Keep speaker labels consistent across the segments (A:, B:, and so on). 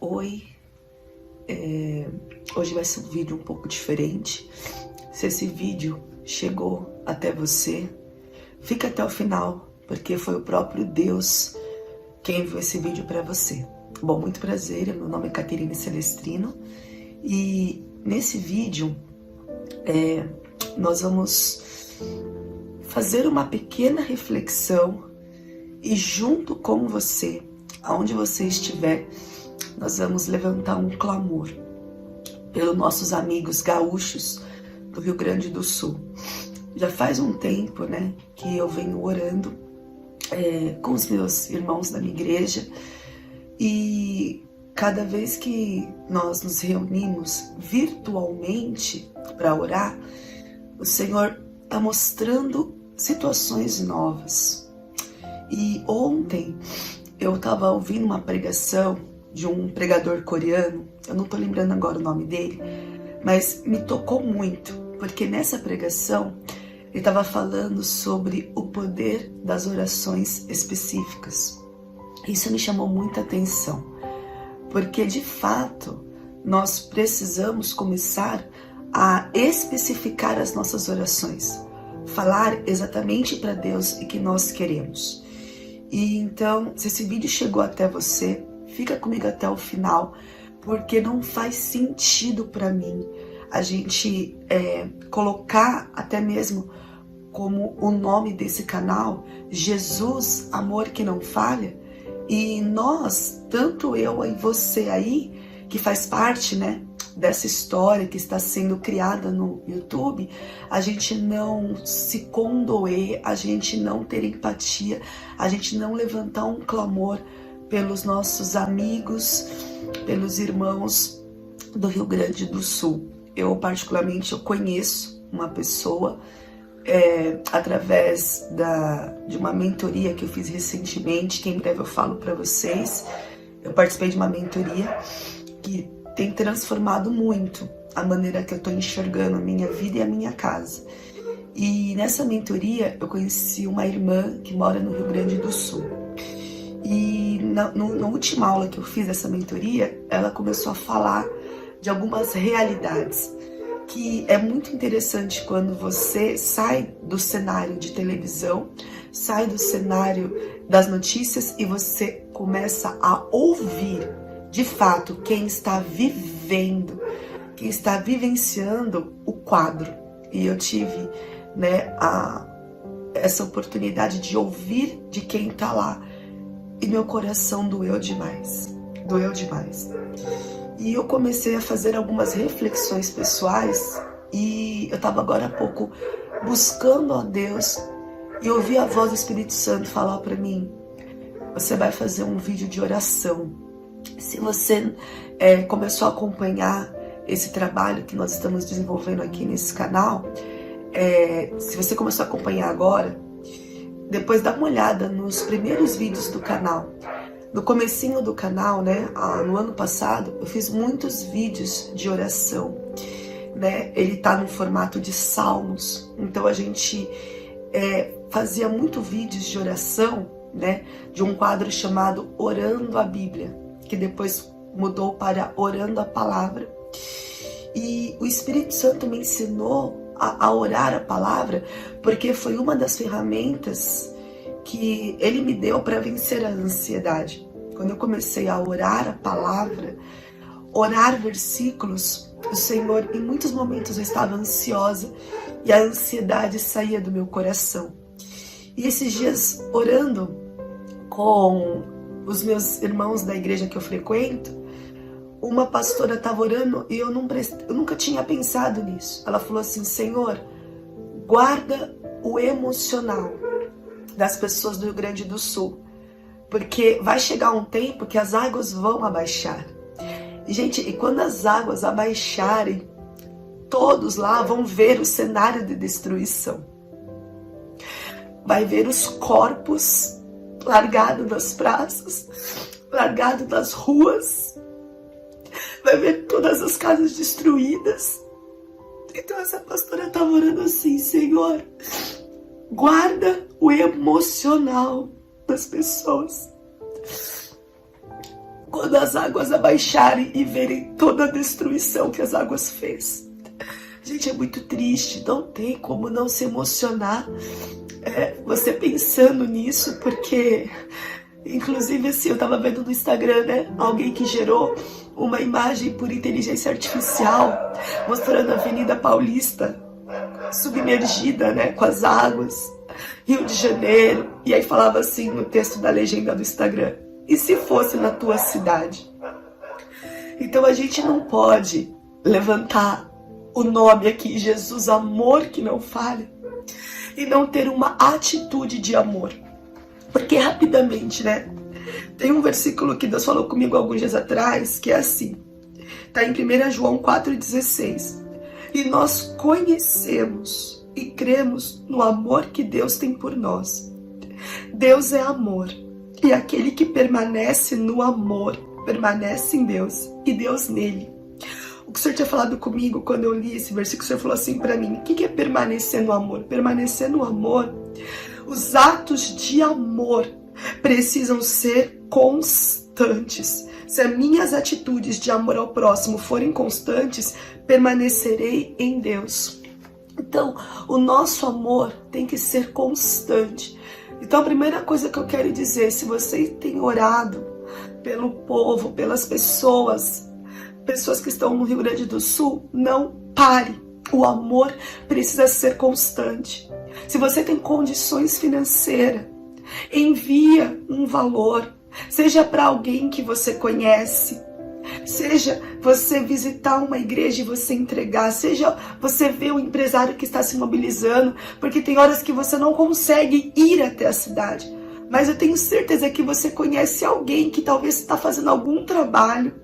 A: Oi, hoje vai ser um vídeo um pouco diferente. Se esse vídeo chegou até você, fica até o final, porque foi o próprio Deus quem enviou esse vídeo para você. Bom, muito prazer, meu nome é Caterine Celestrino e nesse vídeo nós vamos fazer uma pequena reflexão e junto com você, aonde você estiver, nós vamos levantar um clamor pelos nossos amigos gaúchos do Rio Grande do Sul. Já faz um tempo, que eu venho orando com os meus irmãos da minha igreja e cada vez que nós nos reunimos virtualmente para orar, o Senhor está mostrando situações novas. E ontem eu estava ouvindo uma pregação de um pregador coreano, eu não estou lembrando agora o nome dele, mas me tocou muito, porque nessa pregação ele estava falando sobre o poder das orações específicas. Isso me chamou muita atenção, porque de fato nós precisamos começar a especificar as nossas orações, falar exatamente para Deus o que nós queremos. E então, se esse vídeo chegou até você, fica comigo até o final, porque não faz sentido para mim a gente colocar até mesmo como o nome desse canal, Jesus, Amor que Não Falha, e nós, tanto eu e você aí, que faz parte, dessa história que está sendo criada no YouTube, a gente não se condoer, a gente não ter empatia, a gente não levantar um clamor pelos nossos amigos, pelos irmãos do Rio Grande do Sul. Eu particularmente conheço uma pessoa através de uma mentoria que eu fiz recentemente, que em breve eu falo para vocês. Eu participei de uma mentoria que tem transformado muito a maneira que eu estou enxergando a minha vida e a minha casa. E nessa mentoria eu conheci uma irmã que mora no Rio Grande do Sul. E na última aula que eu fiz dessa mentoria, ela começou a falar de algumas realidades, que é muito interessante quando você sai do cenário de televisão, sai do cenário das notícias e você começa a ouvir, de fato, quem está vivendo, quem está vivenciando o quadro. E eu tive essa oportunidade de ouvir de quem está lá. E meu coração doeu demais. E eu comecei a fazer algumas reflexões pessoais e eu estava agora há pouco buscando a Deus e ouvi a voz do Espírito Santo falar para mim: você vai fazer um vídeo de oração. Se você começou a acompanhar esse trabalho que nós estamos desenvolvendo aqui nesse canal, se você começou a acompanhar agora, depois dá uma olhada nos primeiros vídeos do canal. No comecinho do canal, no ano passado, eu fiz muitos vídeos de oração. Ele tá no formato de salmos. Então a gente fazia muito vídeos de oração, de um quadro chamado Orando a Bíblia, que depois mudou para Orando a Palavra. E o Espírito Santo me ensinou a orar a palavra, porque foi uma das ferramentas que ele me deu para vencer a ansiedade. Quando eu comecei a orar a palavra, orar versículos, o Senhor, em muitos momentos eu estava ansiosa e a ansiedade saía do meu coração. E esses dias, orando com os meus irmãos da igreja que eu frequento, uma pastora estava orando e eu nunca tinha pensado nisso. Ela falou assim: Senhor, guarda o emocional das pessoas do Rio Grande do Sul, porque vai chegar um tempo que as águas vão abaixar. E, gente, e quando as águas abaixarem, todos lá vão ver o cenário de destruição. Vai ver os corpos largados nas praças, largados nas ruas. Vai ver todas as casas destruídas. Então essa pastora estava orando assim: Senhor, guarda o emocional das pessoas. quando as águas abaixarem e verem toda a destruição que as águas fez. Gente, é muito triste, não tem como não se emocionar você pensando nisso, porque, inclusive, assim, eu tava vendo no Instagram, né, alguém que gerou uma imagem por inteligência artificial, mostrando a Avenida Paulista submergida, né, com as águas, Rio de Janeiro, e aí falava assim no texto da legenda do Instagram: e se fosse na tua cidade? Então a gente não pode levantar o nome aqui, Jesus, amor que não falha, e não ter uma atitude de amor. Porque rapidamente, né, tem um versículo que Deus falou comigo alguns dias atrás, que é assim, tá em 1 João 4,16. E nós conhecemos e cremos no amor que Deus tem por nós. Deus é amor, e aquele que permanece no amor, permanece em Deus, e Deus nele. O que o Senhor tinha falado comigo quando eu li esse versículo, o Senhor falou assim pra mim: o que é permanecer no amor? Permanecer no amor, os atos de amor precisam ser constantes. Se as minhas atitudes de amor ao próximo forem constantes, permanecerei em Deus. Então, o nosso amor tem que ser constante. Então, a primeira coisa que eu quero dizer, se você tem orado pelo povo, pelas pessoas que estão no Rio Grande do Sul, não pare. O amor precisa ser constante. Se você tem condições financeiras, envia um valor, seja para alguém que você conhece, seja você visitar uma igreja e você entregar, seja você ver um empresário que está se mobilizando, porque tem horas que você não consegue ir até a cidade, mas eu tenho certeza que você conhece alguém que talvez está fazendo algum trabalho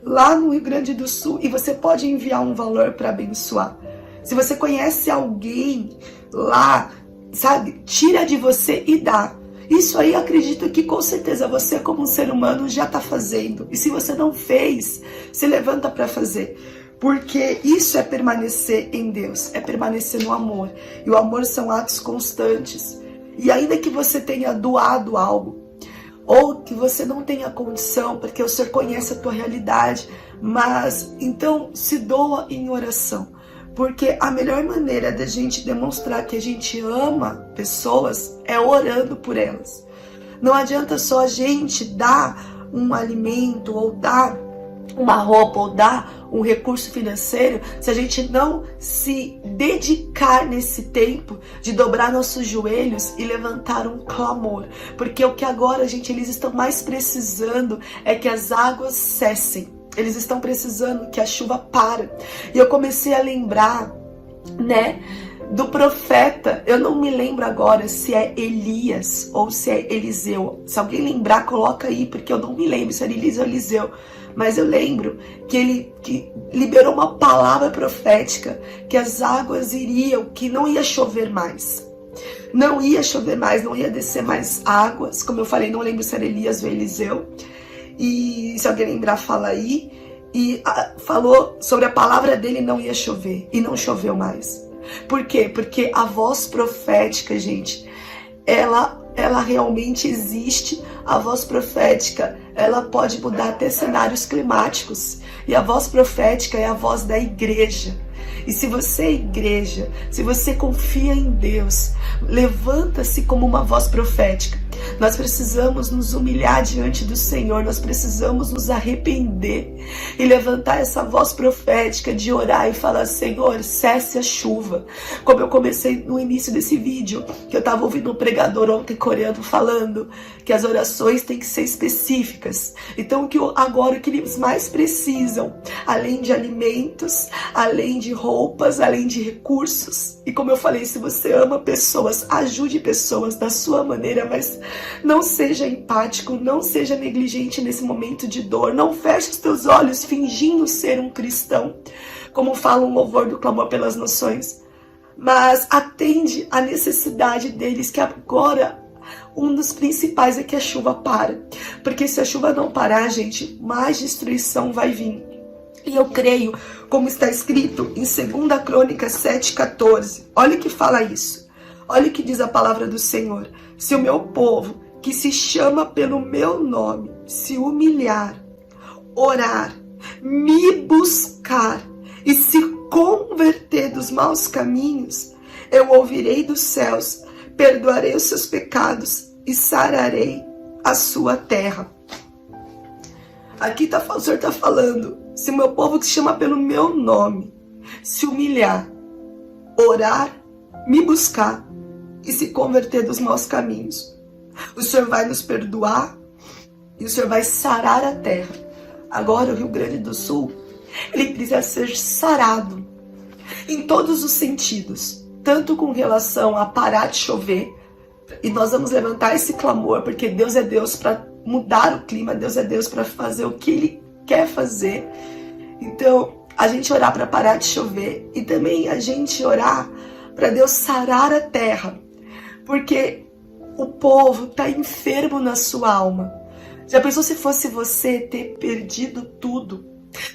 A: lá no Rio Grande do Sul e você pode enviar um valor para abençoar. Se você conhece alguém lá, sabe, tira de você e dá. Isso aí eu acredito que com certeza você como um ser humano já está fazendo. E se você não fez, se levanta para fazer. Porque isso é permanecer em Deus, é permanecer no amor. E o amor são atos constantes. E ainda que você tenha doado algo, ou que você não tenha condição, porque o Senhor conhece a tua realidade, mas então se doa em oração. Porque a melhor maneira da gente demonstrar que a gente ama pessoas é orando por elas. Não adianta só a gente dar um alimento, ou dar uma roupa, ou dar um recurso financeiro, se a gente não se dedicar nesse tempo de dobrar nossos joelhos e levantar um clamor. Porque o que agora, gente, eles estão mais precisando é que as águas cessem. Eles estão precisando que a chuva pare. E eu comecei a lembrar, né, do profeta. Eu não me lembro agora se é Elias ou se é Eliseu. Se alguém lembrar, coloca aí, porque eu não me lembro se era Elias ou Eliseu. Mas eu lembro que ele liberou uma palavra profética, que as águas iriam, que não ia chover mais. Não ia chover mais, não ia descer mais águas. Como eu falei, não lembro se era Elias ou Eliseu. E se alguém lembrar, fala aí. E falou sobre a palavra dele, não ia chover. E não choveu mais. Por quê? Porque a voz profética, gente, ela realmente existe. A voz profética, ela pode mudar até cenários climáticos. E a voz profética é a voz da igreja. E se você é igreja, se você confia em Deus, levanta-se como uma voz profética. Nós precisamos nos humilhar diante do Senhor, nós precisamos nos arrepender e levantar essa voz profética de orar e falar: Senhor, cesse a chuva. Como eu comecei no início desse vídeo, que eu estava ouvindo um pregador ontem coreano falando que as orações têm que ser específicas. Então agora o que eles mais precisam, além de alimentos, além de roupas, além de recursos, e como eu falei, se você ama pessoas, ajude pessoas da sua maneira, mas não seja empático, não seja negligente nesse momento de dor, não feche os teus olhos fingindo ser um cristão, como fala um louvor do Clamor pelas Nações, mas atende a necessidade deles, que agora um dos principais é que a chuva para, porque se a chuva não parar, gente, mais destruição vai vir. E eu creio, como está escrito em 2 Crônicas 7,14, olha o que fala isso, olha o que diz a palavra do Senhor: se o meu povo, que se chama pelo meu nome, se humilhar orar, me buscar e se converter dos maus caminhos, eu ouvirei dos céus, perdoarei os seus pecados e sararei a sua terra. Aqui o Senhor está falando, se o meu povo que se chama pelo meu nome se humilhar, orar, me buscar e se converter dos maus caminhos, o Senhor vai nos perdoar e o Senhor vai sarar a terra. Agora o Rio Grande do Sul, ele precisa ser sarado em todos os sentidos, tanto com relação a parar de chover, e nós vamos levantar esse clamor, porque Deus é Deus para mudar o clima, Deus é Deus para fazer o que Ele quer fazer. Então, a gente orar para parar de chover e também a gente orar para Deus sarar a terra, porque o povo está enfermo na sua alma. Já pensou se fosse você ter perdido tudo,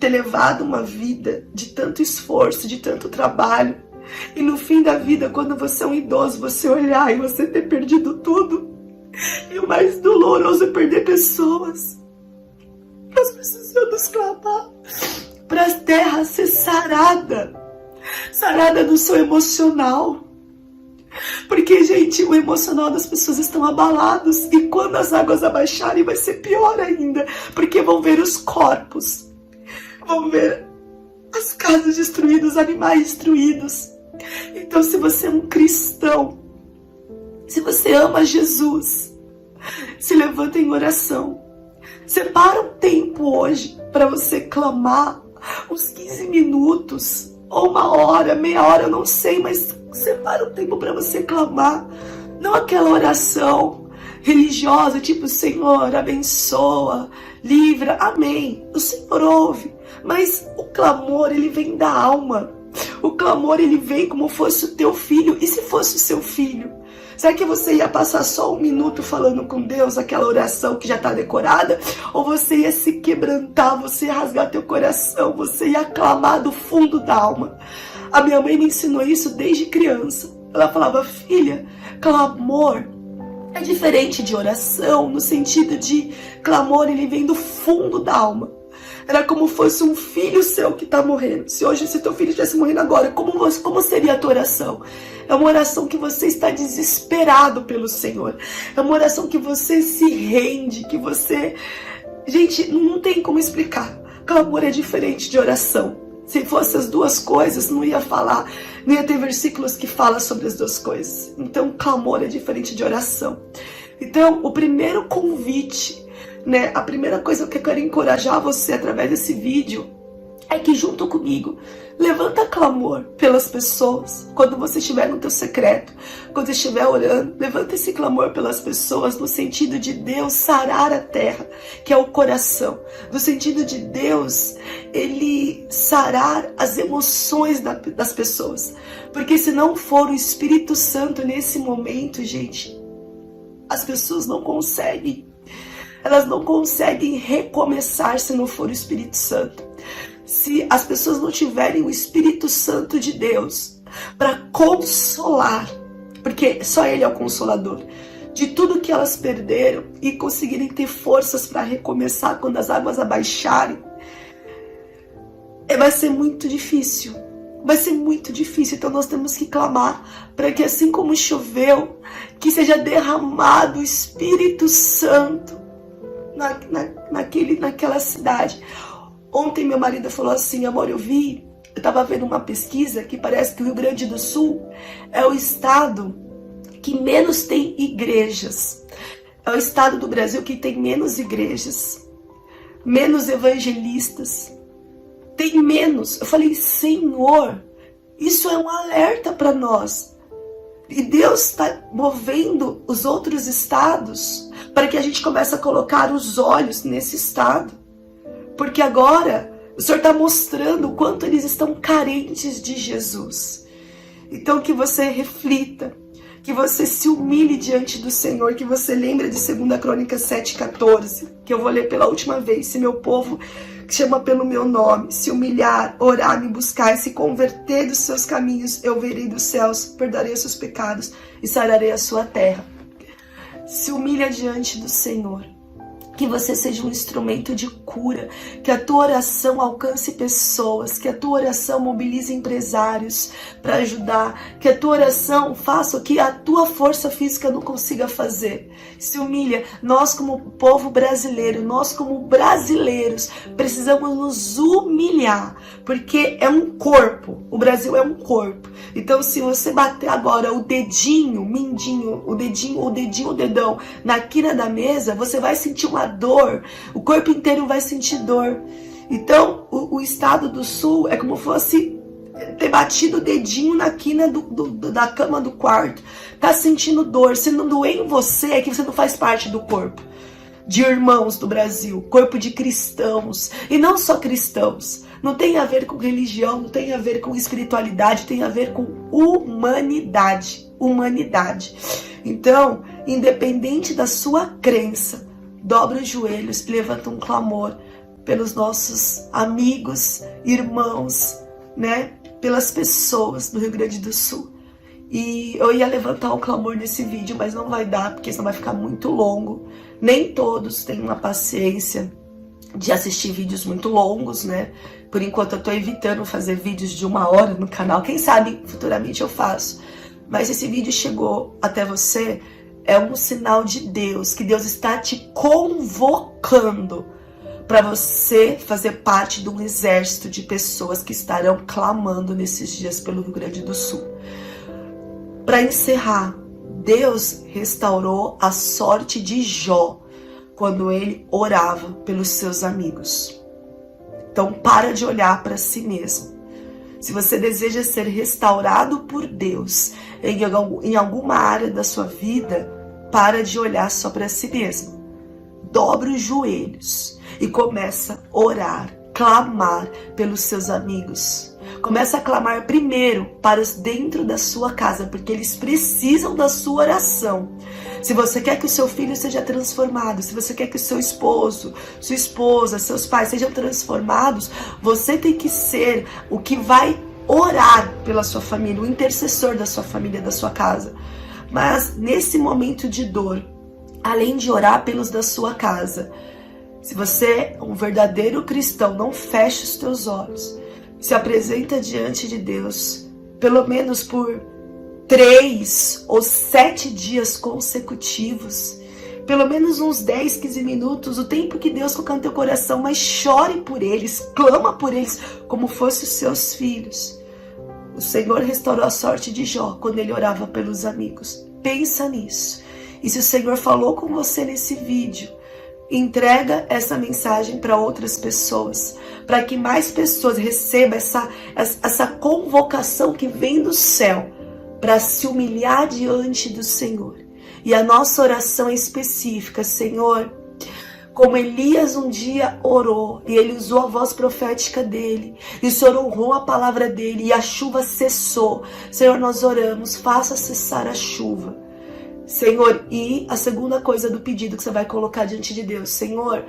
A: ter levado uma vida de tanto esforço, de tanto trabalho, e no fim da vida, quando você é um idoso, você olhar e você ter perdido tudo? E o mais doloroso é perder pessoas. Nós precisamos clamar para a terra ser sarada, sarada do seu emocional. Porque, gente, o emocional das pessoas estão abalados, e quando as águas abaixarem vai ser pior ainda, porque vão ver os corpos, vão ver as casas destruídas, os animais destruídos. Então, se você é um cristão, se você ama Jesus, se levanta em oração. Separa um tempo hoje para você clamar, uns 15 minutos, ou uma hora, meia hora, eu não sei, mas separa um tempo para você clamar. Não aquela oração religiosa, tipo, Senhor, abençoa, livra, amém. O Senhor ouve, mas o clamor, ele vem da alma. O clamor, ele vem como fosse o teu filho. E se fosse o seu filho? Será que você ia passar só um minuto falando com Deus, aquela oração que já está decorada? Ou você ia se quebrantar, você ia rasgar teu coração, você ia clamar do fundo da alma? A minha mãe me ensinou isso desde criança. Ela falava, filha, clamor é diferente de oração, no sentido de clamor, ele vem do fundo da alma. Era como fosse um filho seu que está morrendo. Se teu filho estivesse morrendo agora, como seria a tua oração? É uma oração que você está desesperado pelo Senhor. É uma oração que você se rende, que você... Gente, não tem como explicar. Clamor é diferente de oração. Se fosse as duas coisas, não ia falar, não ia ter versículos que falam sobre as duas coisas. Então, clamor é diferente de oração. Então, o primeiro convite, né, a primeira coisa que eu quero encorajar você através desse vídeo é que junto comigo, levanta clamor pelas pessoas. Quando você estiver no teu secreto, quando você estiver orando, levanta esse clamor pelas pessoas no sentido de Deus sarar a terra, que é o coração. No sentido de Deus, Ele sarar as emoções das pessoas. Porque se não for o Espírito Santo nesse momento, gente, as pessoas não conseguem. Elas não conseguem recomeçar se não for o Espírito Santo. Se as pessoas não tiverem o Espírito Santo de Deus para consolar, porque só Ele é o consolador, de tudo que elas perderam e conseguirem ter forças para recomeçar quando as águas abaixarem, vai ser muito difícil. Vai ser muito difícil. Então nós temos que clamar para que, assim como choveu, que seja derramado o Espírito Santo naquela cidade. Ontem meu marido falou assim, amor, eu estava vendo uma pesquisa que parece que o Rio Grande do Sul é o estado que menos tem igrejas. É o estado do Brasil que tem menos igrejas, menos evangelistas, tem menos. Eu falei, Senhor, isso é um alerta para nós. E Deus está movendo os outros estados para que a gente comece a colocar os olhos nesse estado. Porque agora o Senhor está mostrando o quanto eles estão carentes de Jesus. Então que você reflita, que você se humilhe diante do Senhor, que você lembre de 2 Crônicas 7,14, que eu vou ler pela última vez. Se meu povo, que chama pelo meu nome, se humilhar, orar, me buscar e se converter dos seus caminhos, eu verei dos céus, perdoarei os seus pecados e sararei a sua terra. Se humilha diante do Senhor. Que você seja um instrumento de cura, que a tua oração alcance pessoas, que a tua oração mobilize empresários para ajudar, que a tua oração faça o que a tua força física não consiga fazer. Se humilha. Nós como povo brasileiro, nós como brasileiros, precisamos nos humilhar, porque é um corpo, o Brasil é um corpo. Então se você bater agora o dedinho, o mindinho, o dedão na quina da mesa, você vai sentir uma dor, o corpo inteiro vai sentir dor. Então o estado do Sul é como fosse ter batido o dedinho na quina da cama do quarto. Tá sentindo dor. Se não doer em você, é que você não faz parte do corpo de irmãos do Brasil, corpo de cristãos. E não só cristãos. Não tem a ver com religião, não tem a ver com espiritualidade, tem a ver com humanidade. Humanidade. Então, independente da sua crença, dobra os joelhos e levanta um clamor pelos nossos amigos, irmãos, né? Pelas pessoas do Rio Grande do Sul. E eu ia levantar um clamor nesse vídeo, mas não vai dar, porque senão vai ficar muito longo. Nem todos têm uma paciência de assistir vídeos muito longos, né? Por enquanto eu tô evitando fazer vídeos de 1 hora no canal. Quem sabe futuramente eu faço. Mas esse vídeo chegou até você, é um sinal de Deus, que Deus está te convocando para você fazer parte de um exército de pessoas que estarão clamando nesses dias pelo Rio Grande do Sul. Para encerrar, Deus restaurou a sorte de Jó quando ele orava pelos seus amigos. Então para de olhar para si mesmo. Se você deseja ser restaurado por Deus em alguma área da sua vida, para de olhar só para si mesmo. Dobra os joelhos e começa a orar, clamar pelos seus amigos. Começa a clamar primeiro para os dentro da sua casa, porque eles precisam da sua oração. Se você quer que o seu filho seja transformado, se você quer que o seu esposo, sua esposa, seus pais sejam transformados, você tem que ser o que vai orar pela sua família, o intercessor da sua família, da sua casa. Mas nesse momento de dor, além de orar pelos da sua casa, se você é um verdadeiro cristão, não feche os teus olhos. Se apresenta diante de Deus, pelo menos por 3 ou 7 dias consecutivos. Pelo menos uns 10, 15 minutos, o tempo que Deus colocar no teu coração, mas chore por eles, clama por eles, como fossem os seus filhos. O Senhor restaurou a sorte de Jó quando ele orava pelos amigos. Pensa nisso. E se o Senhor falou com você nesse vídeo, entrega essa mensagem para outras pessoas, para que mais pessoas recebam essa convocação que vem do céu, para se humilhar diante do Senhor. E a nossa oração é específica, Senhor, como Elias um dia orou, e ele usou a voz profética dele, e o Senhor honrou a palavra dele, e a chuva cessou. Senhor, nós oramos, faça cessar a chuva. Senhor, e a segunda coisa do pedido que você vai colocar diante de Deus, Senhor,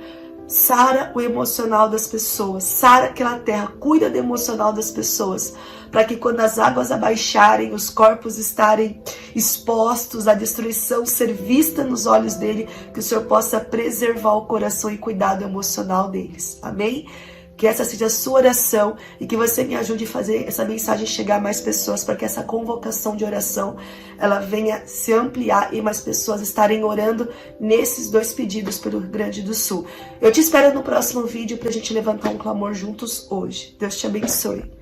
A: sara o emocional das pessoas, sara aquela terra, cuida do emocional das pessoas, para que quando as águas abaixarem, os corpos estarem expostos, a destruição ser vista nos olhos dele, que o Senhor possa preservar o coração e cuidar do emocional deles, amém? Que essa seja a sua oração e que você me ajude a fazer essa mensagem chegar a mais pessoas, para que essa convocação de oração ela venha se ampliar e mais pessoas estarem orando nesses 2 pedidos pelo Rio Grande do Sul. Eu te espero no próximo vídeo para a gente levantar um clamor juntos hoje. Deus te abençoe.